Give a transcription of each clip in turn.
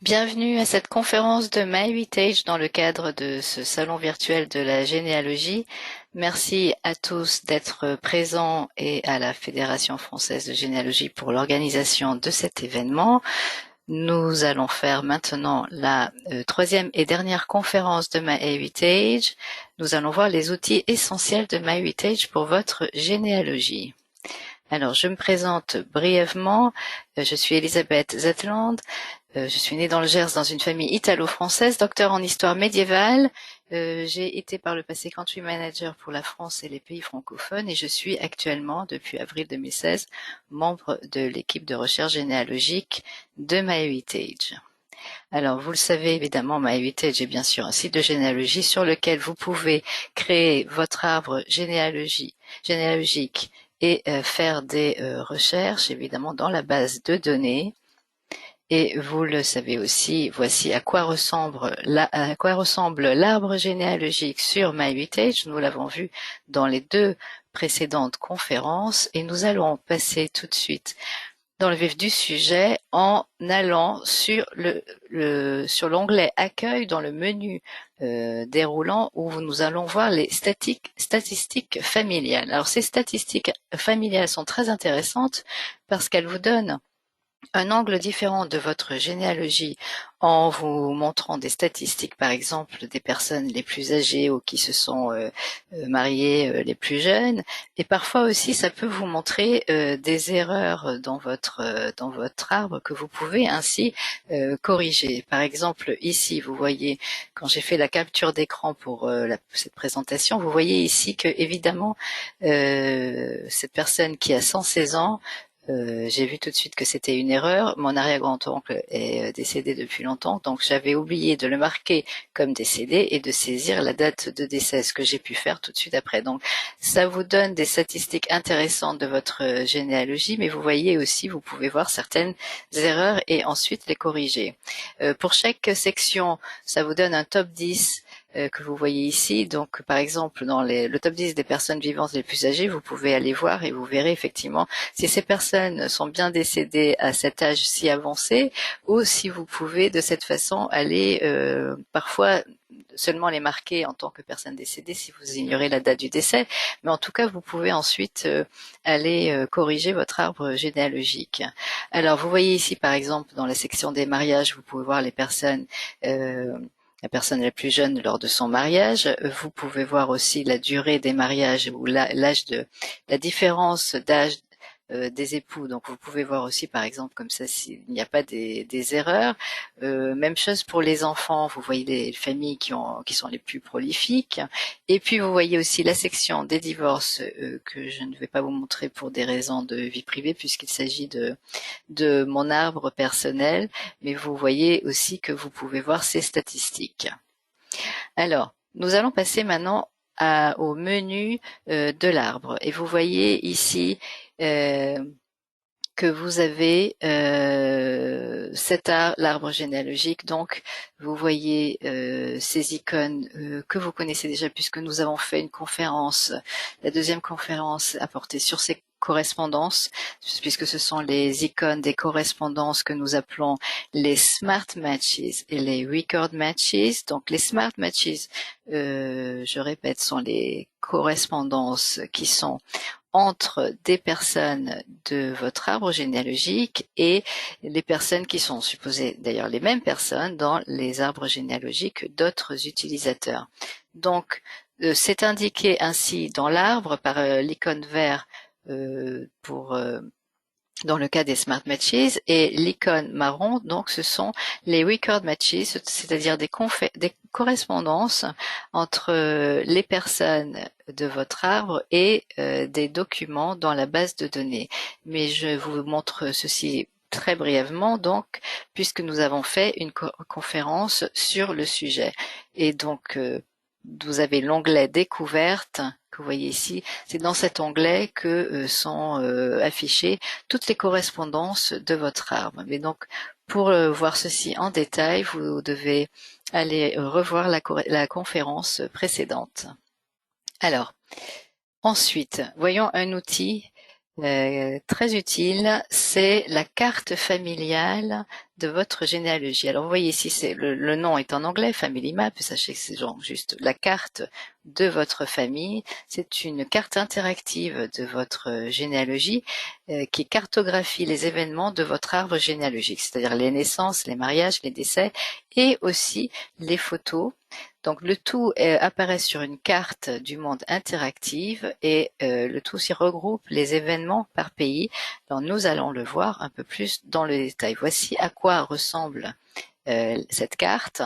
Bienvenue à cette conférence de MyHeritage dans le cadre de ce salon virtuel de la généalogie. Merci à tous d'être présents et à la Fédération française de généalogie pour l'organisation de cet événement. Nous allons faire maintenant la troisième et dernière conférence de MyHeritage. Nous allons voir les outils essentiels de MyHeritage pour votre généalogie. Alors, je me présente brièvement. Je suis Elisabeth Zetland. Je suis née dans le Gers dans une famille italo-française, docteur en histoire médiévale. J'ai été par le passé country manager pour la France et les pays francophones et je suis actuellement, depuis avril 2016, membre de l'équipe de recherche généalogique de MyHeritage. Alors, vous le savez évidemment, MyHeritage est bien sûr un site de généalogie sur lequel vous pouvez créer votre arbre généalogique et faire des recherches, évidemment, dans la base de données. Et vous le savez aussi, voici à quoi ressemble l'arbre généalogique sur MyHeritage. Nous l'avons vu dans les deux précédentes conférences et nous allons passer tout de suite dans le vif du sujet en allant sur l'onglet Accueil dans le menu déroulant où nous allons voir les statistiques familiales. Alors ces statistiques familiales sont très intéressantes parce qu'elles vous donnent un angle différent de votre généalogie en vous montrant des statistiques, par exemple, des personnes les plus âgées ou qui se sont mariées les plus jeunes. Et parfois aussi, ça peut vous montrer des erreurs dans votre arbre que vous pouvez ainsi corriger. Par exemple, ici, vous voyez, quand j'ai fait la capture d'écran pour cette présentation, vous voyez ici que, évidemment, cette personne qui a 116 ans, j'ai vu tout de suite que c'était une erreur. Mon arrière-grand-oncle est décédé depuis longtemps, donc j'avais oublié de le marquer comme décédé et de saisir la date de décès, ce que j'ai pu faire tout de suite après. Donc ça vous donne des statistiques intéressantes de votre généalogie, mais vous voyez aussi, vous pouvez voir certaines erreurs et ensuite les corriger. Pour chaque section, ça vous donne un top 10 que vous voyez ici. Donc, par exemple, dans le top 10 des personnes vivantes les plus âgées, vous pouvez aller voir et vous verrez effectivement si ces personnes sont bien décédées à cet âge si avancé ou si vous pouvez de cette façon aller parfois seulement les marquer en tant que personne décédée si vous ignorez la date du décès, mais en tout cas vous pouvez ensuite aller corriger votre arbre généalogique. Alors vous voyez ici par exemple dans la section des mariages, vous pouvez voir les personnes la personne la plus jeune lors de son mariage. Vous pouvez voir aussi la durée des mariages ou la différence d'âge des époux. Donc vous pouvez voir aussi par exemple comme ça s'il n'y a pas des erreurs. Même chose pour les enfants, vous voyez les familles qui sont les plus prolifiques. Et puis vous voyez aussi la section des divorces que je ne vais pas vous montrer pour des raisons de vie privée puisqu'il s'agit de mon arbre personnel, mais vous voyez aussi que vous pouvez voir ces statistiques. Alors, nous allons passer maintenant au menu de l'arbre. Et vous voyez ici que vous avez l'arbre généalogique. Donc, vous voyez ces icônes que vous connaissez déjà puisque nous avons fait une conférence, la deuxième conférence a porté sur ces correspondances, puisque ce sont les icônes des correspondances que nous appelons les smart matches et les record matches. Donc les smart matches, je répète, sont les correspondances qui sont entre des personnes de votre arbre généalogique et les personnes qui sont supposées d'ailleurs les mêmes personnes dans les arbres généalogiques d'autres utilisateurs. Donc, c'est indiqué ainsi dans l'arbre par l'icône vert dans le cas des smart matches et l'icône marron, donc ce sont les record matches, c'est-à-dire des correspondances entre les personnes de votre arbre et des documents dans la base de données. Mais je vous montre ceci très brièvement, donc, puisque nous avons fait une conférence sur le sujet. Et donc, vous avez l'onglet découverte que vous voyez ici. C'est dans cet onglet que sont affichées toutes les correspondances de votre arbre. Mais donc, pour voir ceci en détail, vous devez aller revoir la conférence précédente. Alors, ensuite, voyons un outil très utile, c'est la carte familiale de votre généalogie. Alors vous voyez ici, c'est le nom est en anglais, Family Map, sachez que c'est genre juste la carte de votre famille. C'est une carte interactive de votre généalogie qui cartographie les événements de votre arbre généalogique, c'est-à-dire les naissances, les mariages, les décès et aussi les photos. Donc le tout apparaît sur une carte du monde interactive et le tout s'y regroupe les événements par pays. Alors nous allons le voir un peu plus dans le détail. Voici à quoi ressemble cette carte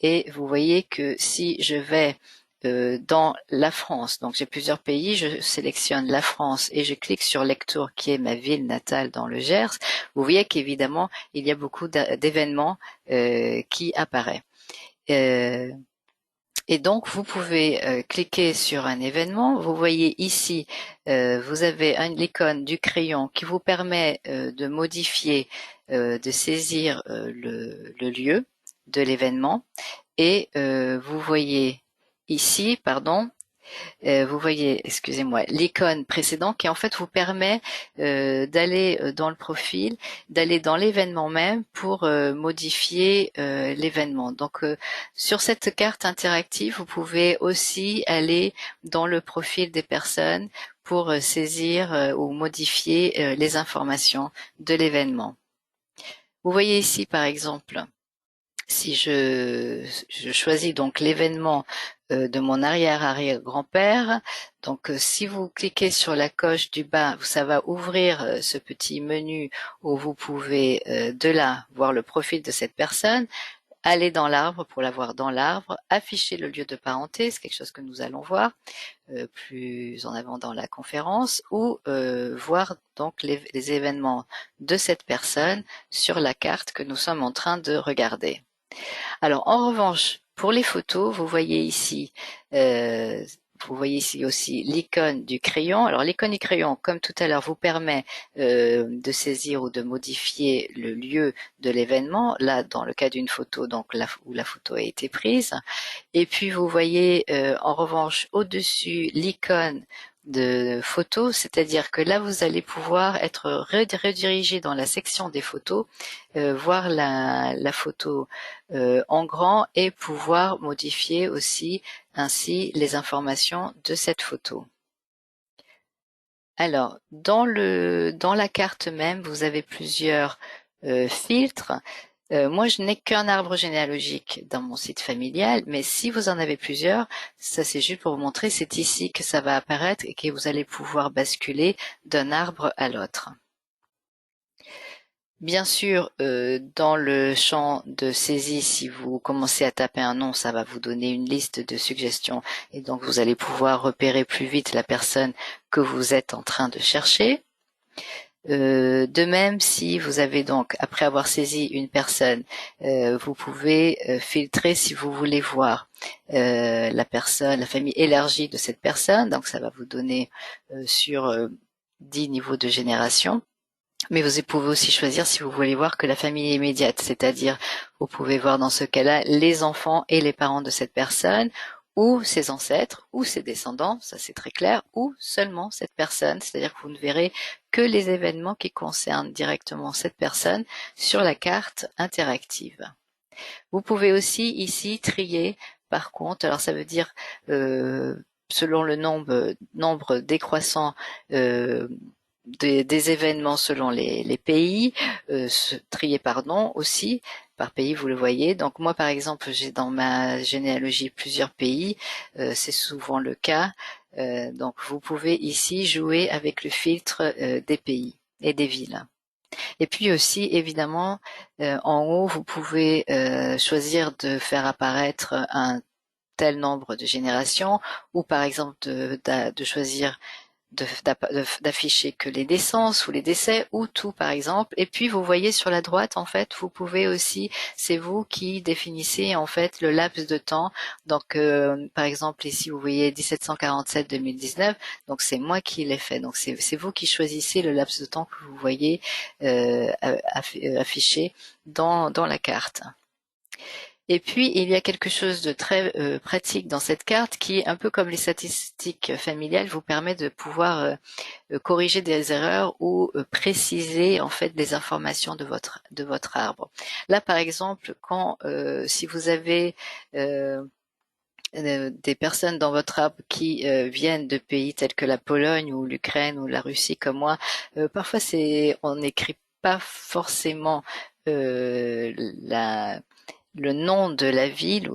et vous voyez que si je vais dans la France, donc j'ai plusieurs pays, je sélectionne la France et je clique sur Lectoure qui est ma ville natale dans le Gers, vous voyez qu'évidemment il y a beaucoup d'événements qui apparaissent. Et donc, vous pouvez cliquer sur un événement. Vous voyez ici, vous avez l'icône du crayon qui vous permet de modifier, de saisir le lieu de l'événement. Et vous voyez ici, pardon, vous voyez, excusez-moi, l'icône précédente qui en fait vous permet d'aller dans le profil, d'aller dans l'événement même pour modifier l'événement. Donc sur cette carte interactive, vous pouvez aussi aller dans le profil des personnes pour saisir ou modifier les informations de l'événement. Vous voyez ici par exemple, si je choisis donc l'événement de mon arrière-arrière-grand-père, donc si vous cliquez sur la coche du bas, ça va ouvrir ce petit menu où vous pouvez de là voir le profil de cette personne, aller dans l'arbre pour la voir dans l'arbre, afficher le lieu de parenté, c'est quelque chose que nous allons voir plus en avant dans la conférence, ou voir donc les événements de cette personne sur la carte que nous sommes en train de regarder. Alors en revanche, pour les photos, vous voyez ici aussi l'icône du crayon. Alors l'icône du crayon, comme tout à l'heure, vous permet de saisir ou de modifier le lieu de l'événement. Là, dans le cas d'une photo, donc où la photo a été prise. Et puis vous voyez en revanche au-dessus l'icône de photos, c'est-à-dire que là vous allez pouvoir être redirigé dans la section des photos, voir la photo en grand et pouvoir modifier aussi ainsi les informations de cette photo. Alors, dans la carte même, vous avez plusieurs filtres. Moi, je n'ai qu'un arbre généalogique dans mon site familial, mais si vous en avez plusieurs, ça c'est juste pour vous montrer, c'est ici que ça va apparaître et que vous allez pouvoir basculer d'un arbre à l'autre. Bien sûr, dans le champ de saisie, si vous commencez à taper un nom, ça va vous donner une liste de suggestions et donc vous allez pouvoir repérer plus vite la personne que vous êtes en train de chercher. De même, si vous avez donc, après avoir saisi une personne, vous pouvez filtrer si vous voulez voir la famille élargie de cette personne, donc ça va vous donner sur 10 niveaux de génération. Mais vous pouvez aussi choisir si vous voulez voir que la famille immédiate, c'est-à-dire vous pouvez voir dans ce cas-là les enfants et les parents de cette personne, ou ses ancêtres, ou ses descendants, ça c'est très clair, ou seulement cette personne, c'est-à-dire que vous ne verrez que les événements qui concernent directement cette personne sur la carte interactive. Vous pouvez aussi ici trier par contre, alors ça veut dire selon le nombre décroissant des événements selon les pays, trier par nom aussi, par pays vous le voyez. Donc moi par exemple j'ai dans ma généalogie plusieurs pays, c'est souvent le cas. Donc vous pouvez ici jouer avec le filtre des pays et des villes. Et puis aussi évidemment en haut vous pouvez choisir de faire apparaître un tel nombre de générations ou par exemple de choisir d'afficher que les naissances ou les décès ou tout par exemple. Et puis vous voyez sur la droite en fait vous pouvez aussi, c'est vous qui définissez en fait le laps de temps. Donc par exemple ici vous voyez 1747-2019, donc c'est moi qui l'ai fait. Donc c'est vous qui choisissez le laps de temps que vous voyez affiché dans la carte. Et puis, il y a quelque chose de très pratique dans cette carte qui, un peu comme les statistiques familiales, vous permet de pouvoir corriger des erreurs ou préciser en fait des informations de votre arbre. Là, par exemple, quand si vous avez des personnes dans votre arbre qui viennent de pays tels que la Pologne ou l'Ukraine ou la Russie comme moi, parfois on n'écrit pas forcément euh, la, le nom de la ville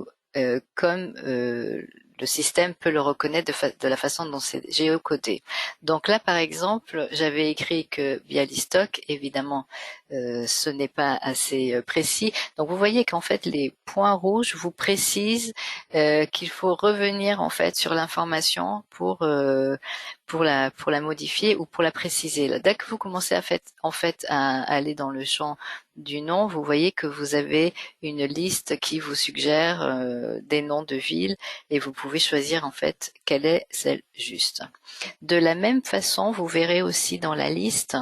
comme le système peut le reconnaître de la façon dont c'est géocodé. Donc là, par exemple, j'avais écrit que Bialystok, évidemment, ce n'est pas assez précis. Donc vous voyez qu'en fait, les points rouges vous précisent qu'il faut revenir en fait sur l'information pour la modifier ou pour la préciser. Là, dès que vous commencez en fait à aller dans le champ du nom, vous voyez que vous avez une liste qui vous suggère des noms de villes et vous pouvez choisir en fait quelle est celle juste. De la même façon, vous verrez aussi dans la liste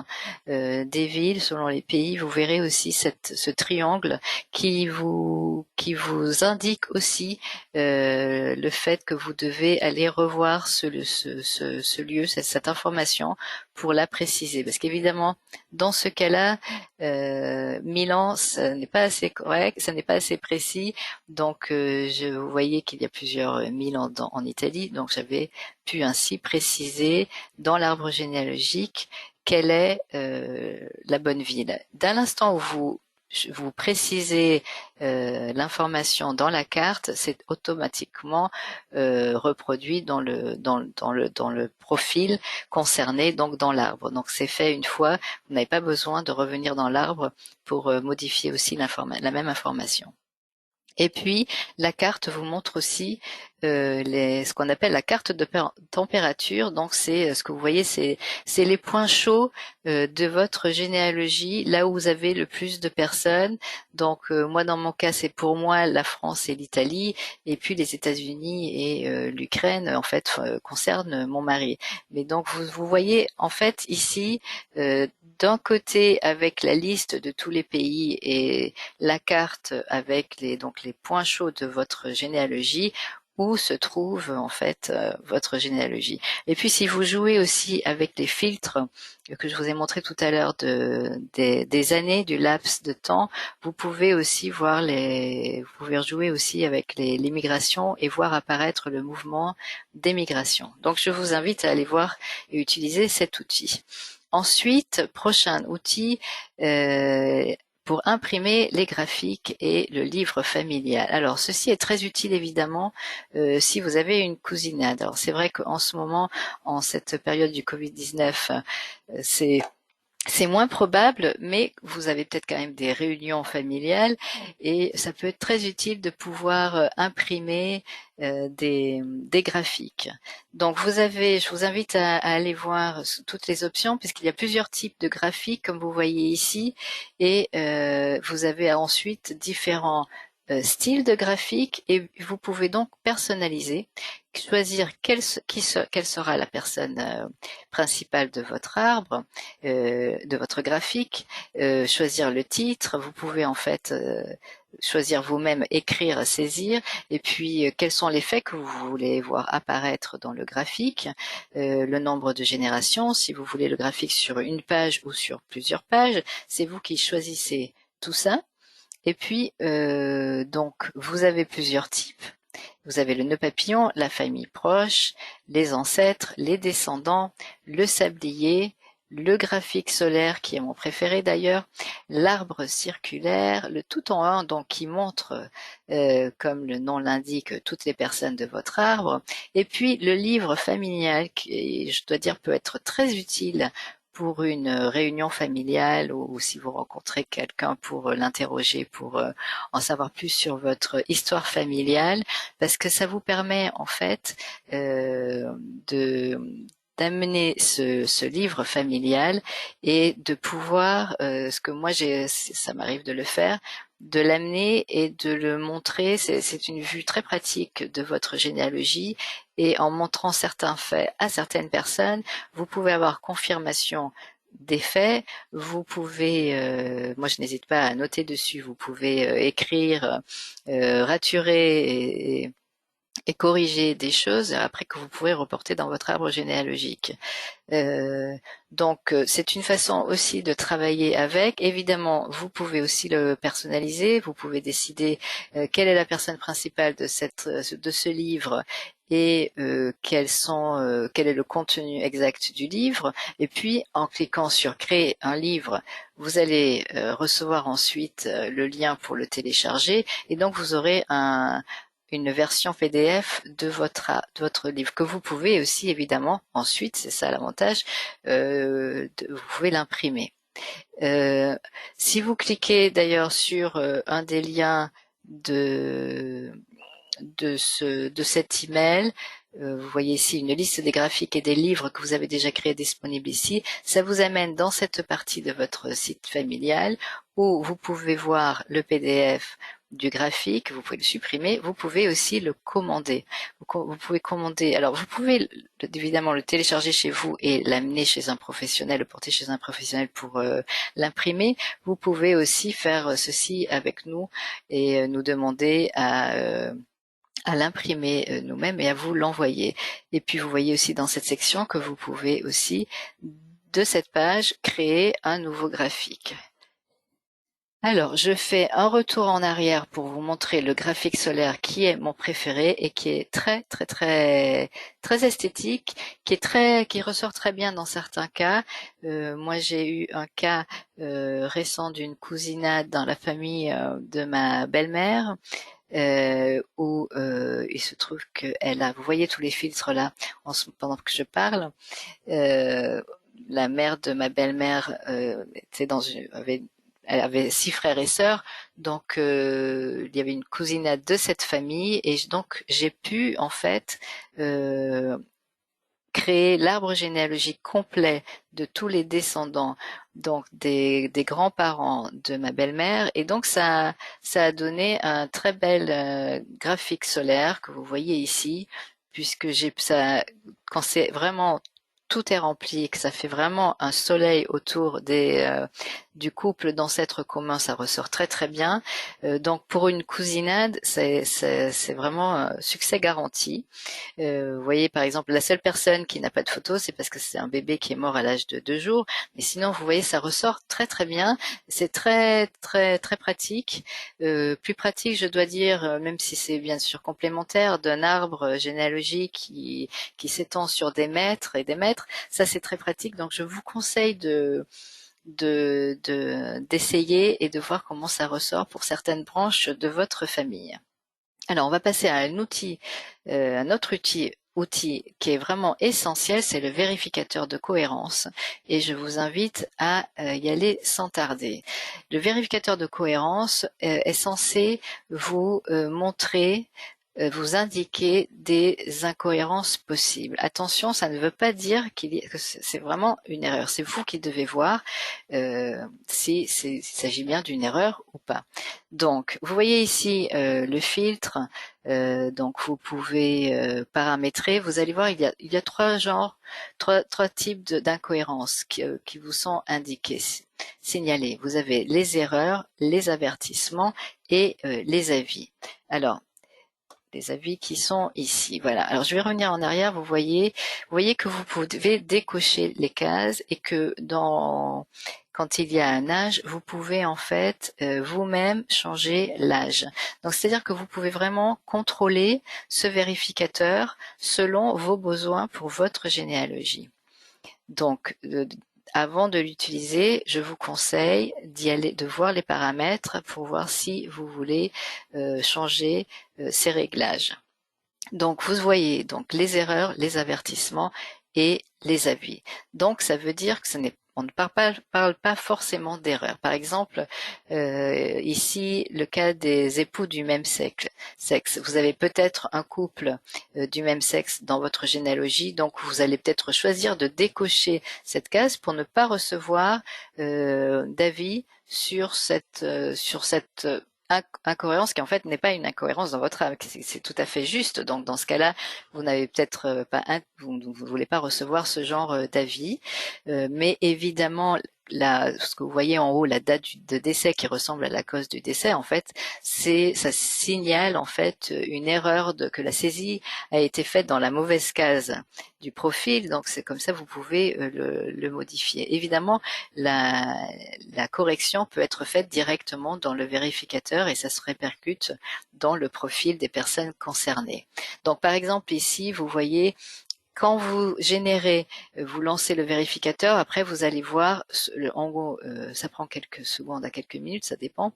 des villes selon les pays, vous verrez aussi ce triangle qui vous indique aussi le fait que vous devez aller revoir ce lieu, cette information pour la préciser. Parce qu'évidemment, dans ce cas-là, Milan, ça n'est pas assez correct, ça n'est pas assez précis. Donc, vous voyez qu'il y a plusieurs Milan en Italie. Donc, j'avais pu ainsi préciser dans l'arbre généalogique quelle est la bonne ville. Dès l'instant où vous précisez l'information dans la carte, c'est automatiquement reproduit dans le profil concerné, donc dans l'arbre. Donc c'est fait une fois, vous n'avez pas besoin de revenir dans l'arbre pour modifier aussi la même information. Et puis, la carte vous montre aussi ce qu'on appelle la carte de température. Donc, c'est ce que vous voyez, c'est les points chauds de votre généalogie, là où vous avez le plus de personnes. Donc, moi, dans mon cas, c'est pour moi la France et l'Italie, et puis les États-Unis et l'Ukraine, en fait, concernent mon mari. Mais donc, vous voyez, en fait, ici, d'un côté, avec la liste de tous les pays et la carte avec les points chauds de votre généalogie où se trouve en fait votre généalogie. Et puis si vous jouez aussi avec les filtres que je vous ai montré tout à l'heure des années, du laps de temps, vous pouvez aussi vous pouvez jouer aussi avec les migrations et voir apparaître le mouvement des migrations. Donc je vous invite à aller voir et utiliser cet outil. Ensuite, prochain outil, pour imprimer les graphiques et le livre familial. Alors, ceci est très utile évidemment si vous avez une cousinade. Alors, c'est vrai qu'en ce moment, en cette période du Covid-19, c'est moins probable, mais vous avez peut-être quand même des réunions familiales et ça peut être très utile de pouvoir imprimer des graphiques. Donc je vous invite à aller voir toutes les options puisqu'il y a plusieurs types de graphiques comme vous voyez ici et vous avez ensuite différents styles de graphiques et vous pouvez donc personnaliser, choisir quelle sera la personne principale de votre arbre, de votre graphique, choisir le titre. Vous pouvez en fait choisir vous-même, écrire, saisir, et puis quels sont les faits que vous voulez voir apparaître dans le graphique, le nombre de générations, si vous voulez le graphique sur une page ou sur plusieurs pages, c'est vous qui choisissez tout ça. Et puis donc vous avez plusieurs types. Vous avez le nœud papillon, la famille proche, les ancêtres, les descendants, le sablier, le graphique solaire qui est mon préféré d'ailleurs, l'arbre circulaire, le tout en un donc qui montre, comme le nom l'indique, toutes les personnes de votre arbre, et puis le livre familial qui, je dois dire, peut être très utile pour une réunion familiale ou si vous rencontrez quelqu'un pour l'interroger, pour en savoir plus sur votre histoire familiale, parce que ça vous permet en fait de d'amener ce livre familial et de pouvoir, ce que moi ça m'arrive de le faire, de l'amener et de le montrer. C'est une vue très pratique de votre généalogie et en montrant certains faits à certaines personnes, vous pouvez avoir confirmation des faits, vous pouvez, moi je n'hésite pas à noter dessus, vous pouvez écrire, raturer et corriger des choses après que vous pourrez reporter dans votre arbre généalogique. Donc c'est une façon aussi de travailler avec. Évidemment, vous pouvez aussi le personnaliser. Vous pouvez décider quelle est la personne principale de ce livre et quel est le contenu exact du livre. Et puis, en cliquant sur créer un livre, vous allez recevoir ensuite le lien pour le télécharger. Et donc, vous aurez une version PDF de votre livre que vous pouvez aussi évidemment ensuite, c'est ça l'avantage, vous pouvez l'imprimer. Euh, Si vous cliquez d'ailleurs sur un des liens de cet email, vous voyez ici une liste des graphiques et des livres que vous avez déjà créés disponibles ici. Ça vous amène dans cette partie de votre site familial où vous pouvez voir le PDF du graphique, vous pouvez le supprimer, vous pouvez aussi le commander. Vous pouvez commander, alors vous pouvez évidemment le télécharger chez vous et l'amener chez un professionnel, le porter chez un professionnel pour l'imprimer. Vous pouvez aussi faire ceci avec nous et nous demander à l'imprimer nous-mêmes et à vous l'envoyer. Et puis vous voyez aussi dans cette section que vous pouvez aussi de cette page créer un nouveau graphique. Alors, je fais un retour en arrière pour vous montrer le graphique solaire qui est mon préféré et qui est très esthétique, qui ressort très bien dans certains cas. Moi, j'ai eu un cas récent d'une cousinade dans la famille de ma belle-mère. Où il se trouve qu'elle a, vous voyez tous les filtres là, pendant que je parle, euh, la mère de ma belle-mère était elle avait 6 frères et sœurs, donc il y avait une cousinade de cette famille et donc j'ai pu en fait créer l'arbre généalogique complet de tous les descendants, donc des grands-parents de ma belle-mère, et donc ça a donné un très bel graphique solaire que vous voyez ici, puisque quand c'est vraiment tout est rempli, que ça fait vraiment un soleil autour du couple d'ancêtres communs, ça ressort très bien. Donc pour une cousinade, c'est vraiment un succès garanti. Vous voyez, par exemple, la seule personne qui n'a pas de photo, c'est parce que c'est un bébé qui est mort à l'âge de 2 jours. Mais sinon, vous voyez, ça ressort très bien. C'est très pratique. Plus pratique, je dois dire, même si c'est bien sûr complémentaire, d'un arbre généalogique qui s'étend sur des mètres et des mètres. Ça, c'est très pratique. Donc, je vous conseille d'essayer et de voir comment ça ressort pour certaines branches de votre famille. Alors, on va passer à un autre outil qui est vraiment essentiel, c'est le vérificateur de cohérence. Et je vous invite à y aller sans tarder. Le vérificateur de cohérence est censé vous montrer vous indiquer des incohérences possibles. Attention, ça ne veut pas dire que c'est vraiment une erreur. C'est vous qui devez voir s'il s'agit bien d'une erreur ou pas. Donc, vous voyez ici le filtre. Donc, vous pouvez paramétrer. Vous allez voir, il y a trois genres, trois types d'incohérences qui vous sont indiqués, signalés. Vous avez les erreurs, les avertissements et les avis. Alors, les avis qui sont ici. Voilà. Alors je vais revenir en arrière. Vous voyez que vous pouvez décocher les cases et que quand il y a un âge, vous pouvez en fait vous-même changer l'âge. Donc c'est-à-dire que vous pouvez vraiment contrôler ce vérificateur selon vos besoins pour votre généalogie. Donc, avant de l'utiliser, je vous conseille de voir les paramètres pour voir si vous voulez changer ces réglages. Donc, vous voyez donc les erreurs, les avertissements et les avis. Donc, ça veut dire que on ne parle pas forcément d'erreur. Par exemple, ici, le cas des époux du même sexe. Vous avez peut-être un couple du même sexe dans votre généalogie, donc vous allez peut-être choisir de décocher cette case pour ne pas recevoir d'avis sur cette incohérence qui en fait n'est pas une incohérence dans votre âme, c'est tout à fait juste. Donc dans ce cas-là, vous n'avez peut-être pas, vous ne voulez pas recevoir ce genre d'avis, mais évidemment ce que vous voyez en haut, la date de décès qui ressemble à la cause du décès, en fait, ça signale en fait une erreur que la saisie a été faite dans la mauvaise case du profil. Donc c'est comme ça vous pouvez le modifier. Évidemment, la correction peut être faite directement dans le vérificateur et ça se répercute dans le profil des personnes concernées. Donc par exemple ici, vous voyez quand vous générez, vous lancez le vérificateur, après vous allez voir, en gros, ça prend quelques secondes à quelques minutes, ça dépend.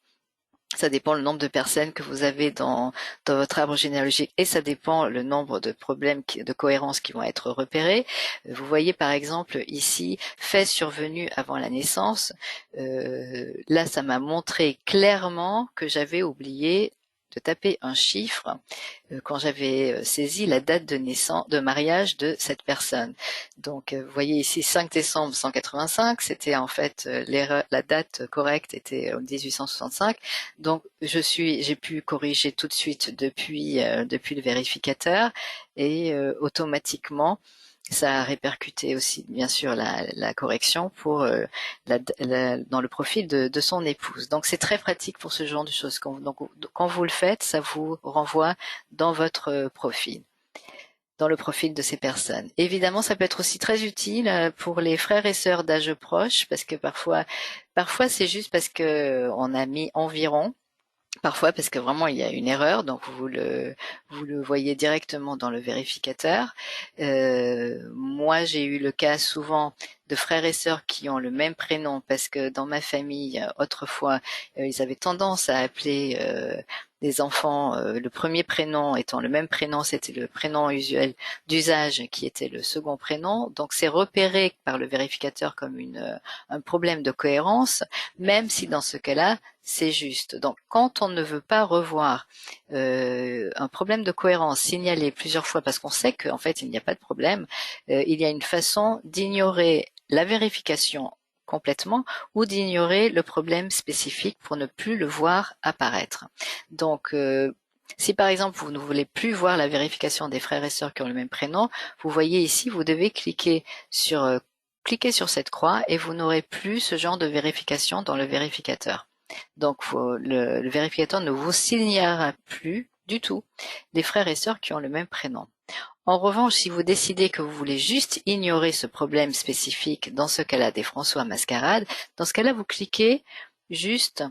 Ça dépend le nombre de personnes que vous avez dans votre arbre généalogique et ça dépend le nombre de problèmes de cohérence qui vont être repérés. Vous voyez par exemple ici, fait survenu avant la naissance. Là, ça m'a montré clairement que j'avais oublié de taper un chiffre quand j'avais saisi la date de naissance, de mariage de cette personne. Donc, vous voyez ici 5 décembre 185, c'était en fait l'erreur, la date correcte était en 1865. Donc, j'ai pu corriger tout de suite depuis le vérificateur et automatiquement ça a répercuté aussi bien sûr la correction pour dans le profil de son épouse. Donc c'est très pratique pour ce genre de choses. Donc quand vous le faites, ça vous renvoie dans votre profil, dans le profil de ces personnes. Évidemment, ça peut être aussi très utile pour les frères et sœurs d'âge proche, parce que parfois c'est juste parce que on a mis environ. Parfois parce que vraiment il y a une erreur, donc vous le voyez directement dans le vérificateur. Moi j'ai eu le cas souvent de frères et sœurs qui ont le même prénom parce que dans ma famille autrefois ils avaient tendance à appeler des enfants le premier prénom étant le même prénom, c'était le prénom usuel d'usage qui était le second prénom. Donc c'est repéré par le vérificateur comme un problème de cohérence, même si dans ce cas-là c'est juste. Donc, quand on ne veut pas revoir un problème de cohérence signalé plusieurs fois parce qu'on sait qu'en fait il n'y a pas de problème, il y a une façon d'ignorer la vérification complètement ou d'ignorer le problème spécifique pour ne plus le voir apparaître. Donc, si par exemple vous ne voulez plus voir la vérification des frères et sœurs qui ont le même prénom, vous voyez ici, vous devez cliquer sur cette croix et vous n'aurez plus ce genre de vérification dans le vérificateur. Donc le vérificateur ne vous signalera plus du tout des frères et sœurs qui ont le même prénom. En revanche, si vous décidez que vous voulez juste ignorer ce problème spécifique, dans ce cas-là des François Mascarade, dans ce cas-là vous cliquez juste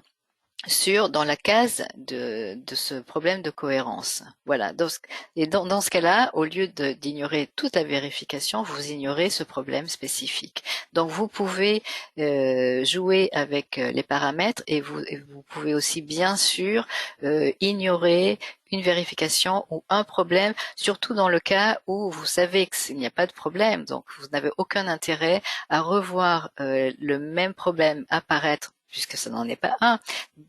dans la case de ce problème de cohérence. Voilà. Et dans ce cas-là, au lieu d'ignorer toute la vérification, vous ignorez ce problème spécifique. Donc vous pouvez jouer avec les paramètres et vous pouvez aussi bien sûr ignorer une vérification ou un problème, surtout dans le cas où vous savez qu'il n'y a pas de problème, donc vous n'avez aucun intérêt à revoir le même problème apparaître puisque ça n'en est pas un,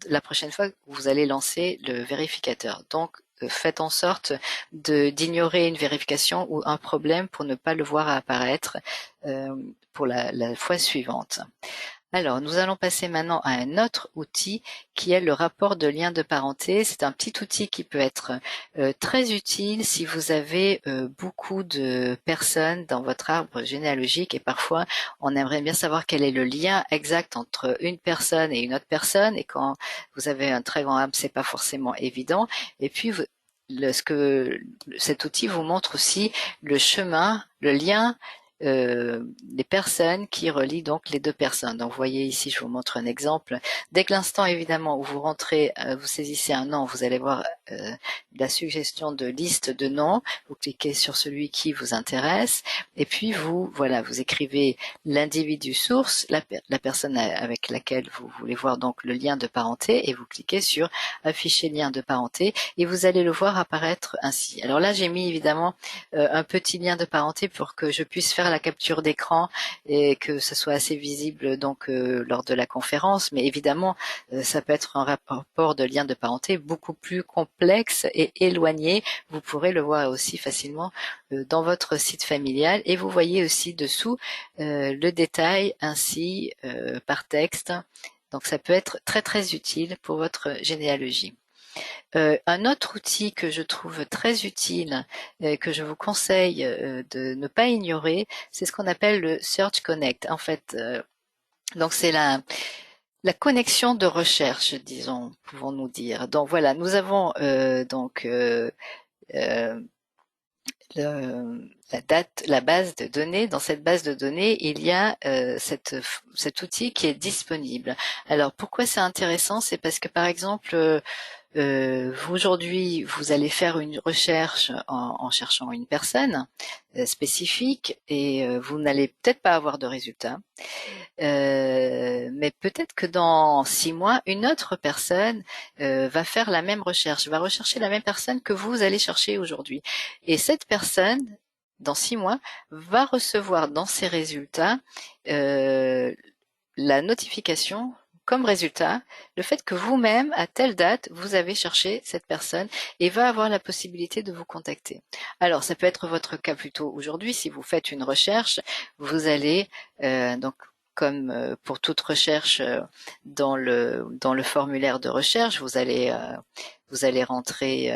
la prochaine fois que vous allez lancer le vérificateur. Donc, faites en sorte d'ignorer une vérification ou un problème pour ne pas le voir apparaître pour la fois suivante. Alors, nous allons passer maintenant à un autre outil qui est le rapport de lien de parenté. C'est un petit outil qui peut être très utile si vous avez beaucoup de personnes dans votre arbre généalogique et parfois on aimerait bien savoir quel est le lien exact entre une personne et une autre personne et quand vous avez un très grand arbre, c'est pas forcément évident. Et puis cet outil vous montre aussi le chemin, le lien les personnes qui relient donc les deux personnes. Donc vous voyez ici, je vous montre un exemple. Dès que l'instant évidemment où vous rentrez, vous saisissez un nom, vous allez voir la suggestion de liste de noms. Vous cliquez sur celui qui vous intéresse et puis vous écrivez l'individu source, la personne avec laquelle vous voulez voir donc le lien de parenté et vous cliquez sur afficher lien de parenté et vous allez le voir apparaître ainsi. Alors là j'ai mis évidemment un petit lien de parenté pour que je puisse faire la capture d'écran et que ce soit assez visible donc lors de la conférence, mais évidemment ça peut être un rapport de lien de parenté beaucoup plus complexe et éloigné. Vous pourrez le voir aussi facilement dans votre site familial et vous voyez aussi dessous le détail ainsi par texte Donc ça peut être très très utile pour votre généalogie. Un autre outil que je trouve très utile, que je vous conseille de ne pas ignorer, c'est ce qu'on appelle le Search Connect. En fait, donc c'est la connexion de recherche, disons, pouvons-nous dire. Donc voilà, nous avons euh, la base de données. Dans cette base de données, il y a cet outil qui est disponible. Alors pourquoi c'est intéressant? C'est parce que par exemple, vous aujourd'hui, vous allez faire une recherche en cherchant une personne spécifique et vous n'allez peut-être pas avoir de résultat. Mais peut-être que dans 6 mois, une autre personne va faire la même recherche, va rechercher la même personne que vous allez chercher aujourd'hui. Et cette personne, dans 6 mois, va recevoir dans ses résultats euh, la notification comme résultat, le fait que vous-même, à telle date, vous avez cherché cette personne et va avoir la possibilité de vous contacter. Alors, ça peut être votre cas plutôt aujourd'hui. Si vous faites une recherche, vous allez donc comme pour toute recherche dans le formulaire de recherche, vous allez rentrer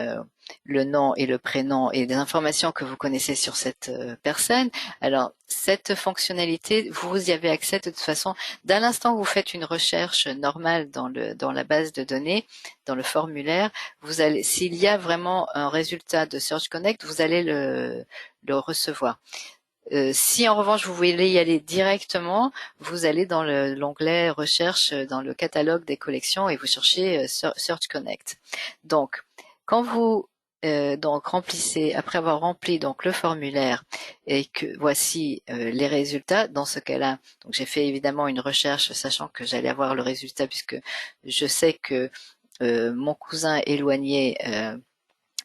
le nom et le prénom et des informations que vous connaissez sur cette personne. Alors, cette fonctionnalité, vous y avez accès de toute façon dès l'instant où vous faites une recherche normale dans la base de données, dans le formulaire, vous allez, s'il y a vraiment un résultat de Search Connect, vous allez le recevoir. Si en revanche vous voulez y aller directement, vous allez dans l'onglet recherche dans le catalogue des collections et vous cherchez Search Connect. Donc, quand vous donc remplissez, après avoir rempli donc le formulaire et que voici les résultats, dans ce cas-là, donc j'ai fait évidemment une recherche sachant que j'allais avoir le résultat puisque je sais que mon cousin éloigné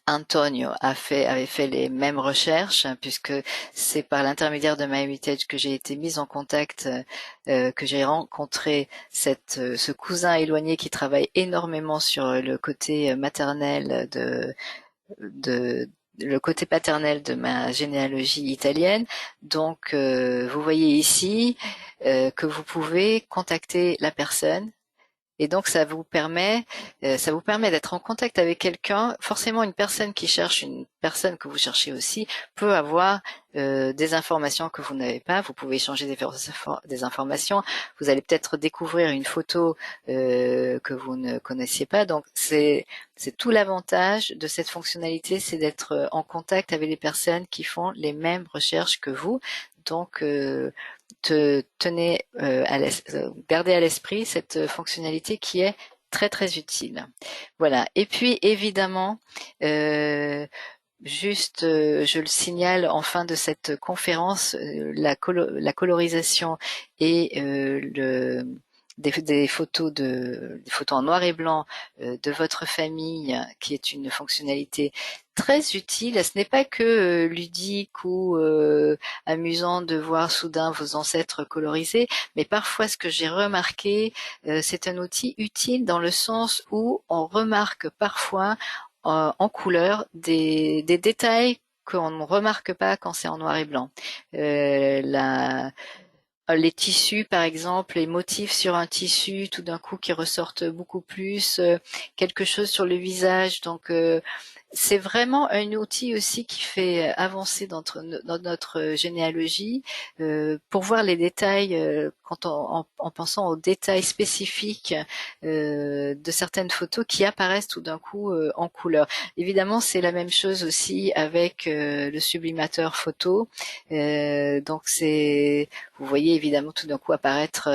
Antonio avait fait les mêmes recherches, hein, puisque c'est par l'intermédiaire de MyHeritage que j'ai été mise en contact, que j'ai rencontré ce cousin éloigné qui travaille énormément sur le côté maternel de le côté paternel de ma généalogie italienne. Donc, vous voyez ici que vous pouvez contacter la personne et donc ça vous permet d'être en contact avec quelqu'un. Forcément, une personne qui cherche une personne que vous cherchez aussi peut avoir des informations que vous n'avez pas. Vous pouvez échanger des informations. Vous allez peut-être découvrir une photo que vous ne connaissiez pas. Donc c'est tout l'avantage de cette fonctionnalité, c'est d'être en contact avec les personnes qui font les mêmes recherches que vous. Donc gardez à l'esprit cette fonctionnalité qui est très très utile. Voilà. Et puis évidemment, euh, juste, je le signale en fin de cette conférence, la colorisation et des photos en noir et blanc de votre famille, qui est une fonctionnalité très utile. Ce n'est pas que ludique ou amusant de voir soudain vos ancêtres colorisés, mais parfois ce que j'ai remarqué, c'est un outil utile dans le sens où on remarque parfois en couleur des détails qu'on ne remarque pas quand c'est en noir et blanc. Les tissus, par exemple, les motifs sur un tissu, tout d'un coup, qui ressortent beaucoup plus, quelque chose sur le visage. Donc, c'est vraiment un outil aussi qui fait avancer dans notre généalogie pour voir les détails, en pensant aux détails spécifiques de certaines photos qui apparaissent tout d'un coup en couleur. Évidemment, c'est la même chose aussi avec le sublimateur photo. Donc, vous voyez évidemment tout d'un coup apparaître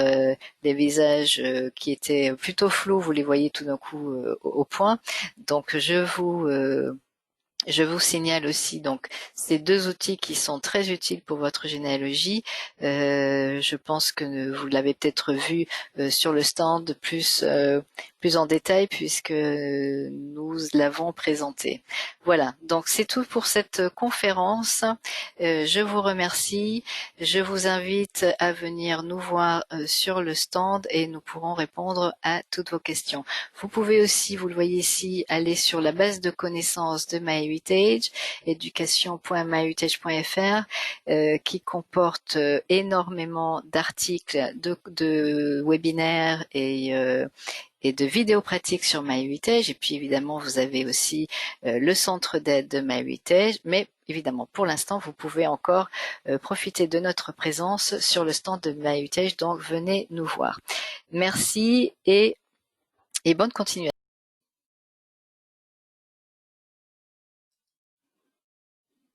des visages qui étaient plutôt flous, vous les voyez tout d'un coup au point. Donc je vous signale aussi donc ces deux outils qui sont très utiles pour votre généalogie. Je pense que vous l'avez peut-être vu sur le stand, plus plus en détail puisque nous l'avons présenté. Voilà, donc c'est tout pour cette conférence. Je vous remercie. Je vous invite à venir nous voir sur le stand et nous pourrons répondre à toutes vos questions. Vous pouvez aussi, vous le voyez ici, aller sur la base de connaissances de MyHeritage, education.myheritage.fr, qui comporte énormément d'articles, de webinaires et de vidéos pratiques sur MyHeritage. Et puis évidemment, vous avez aussi le centre d'aide de MyHeritage. Mais évidemment, pour l'instant, vous pouvez encore profiter de notre présence sur le stand de MyHeritage. Donc, venez nous voir. Merci et bonne continuation.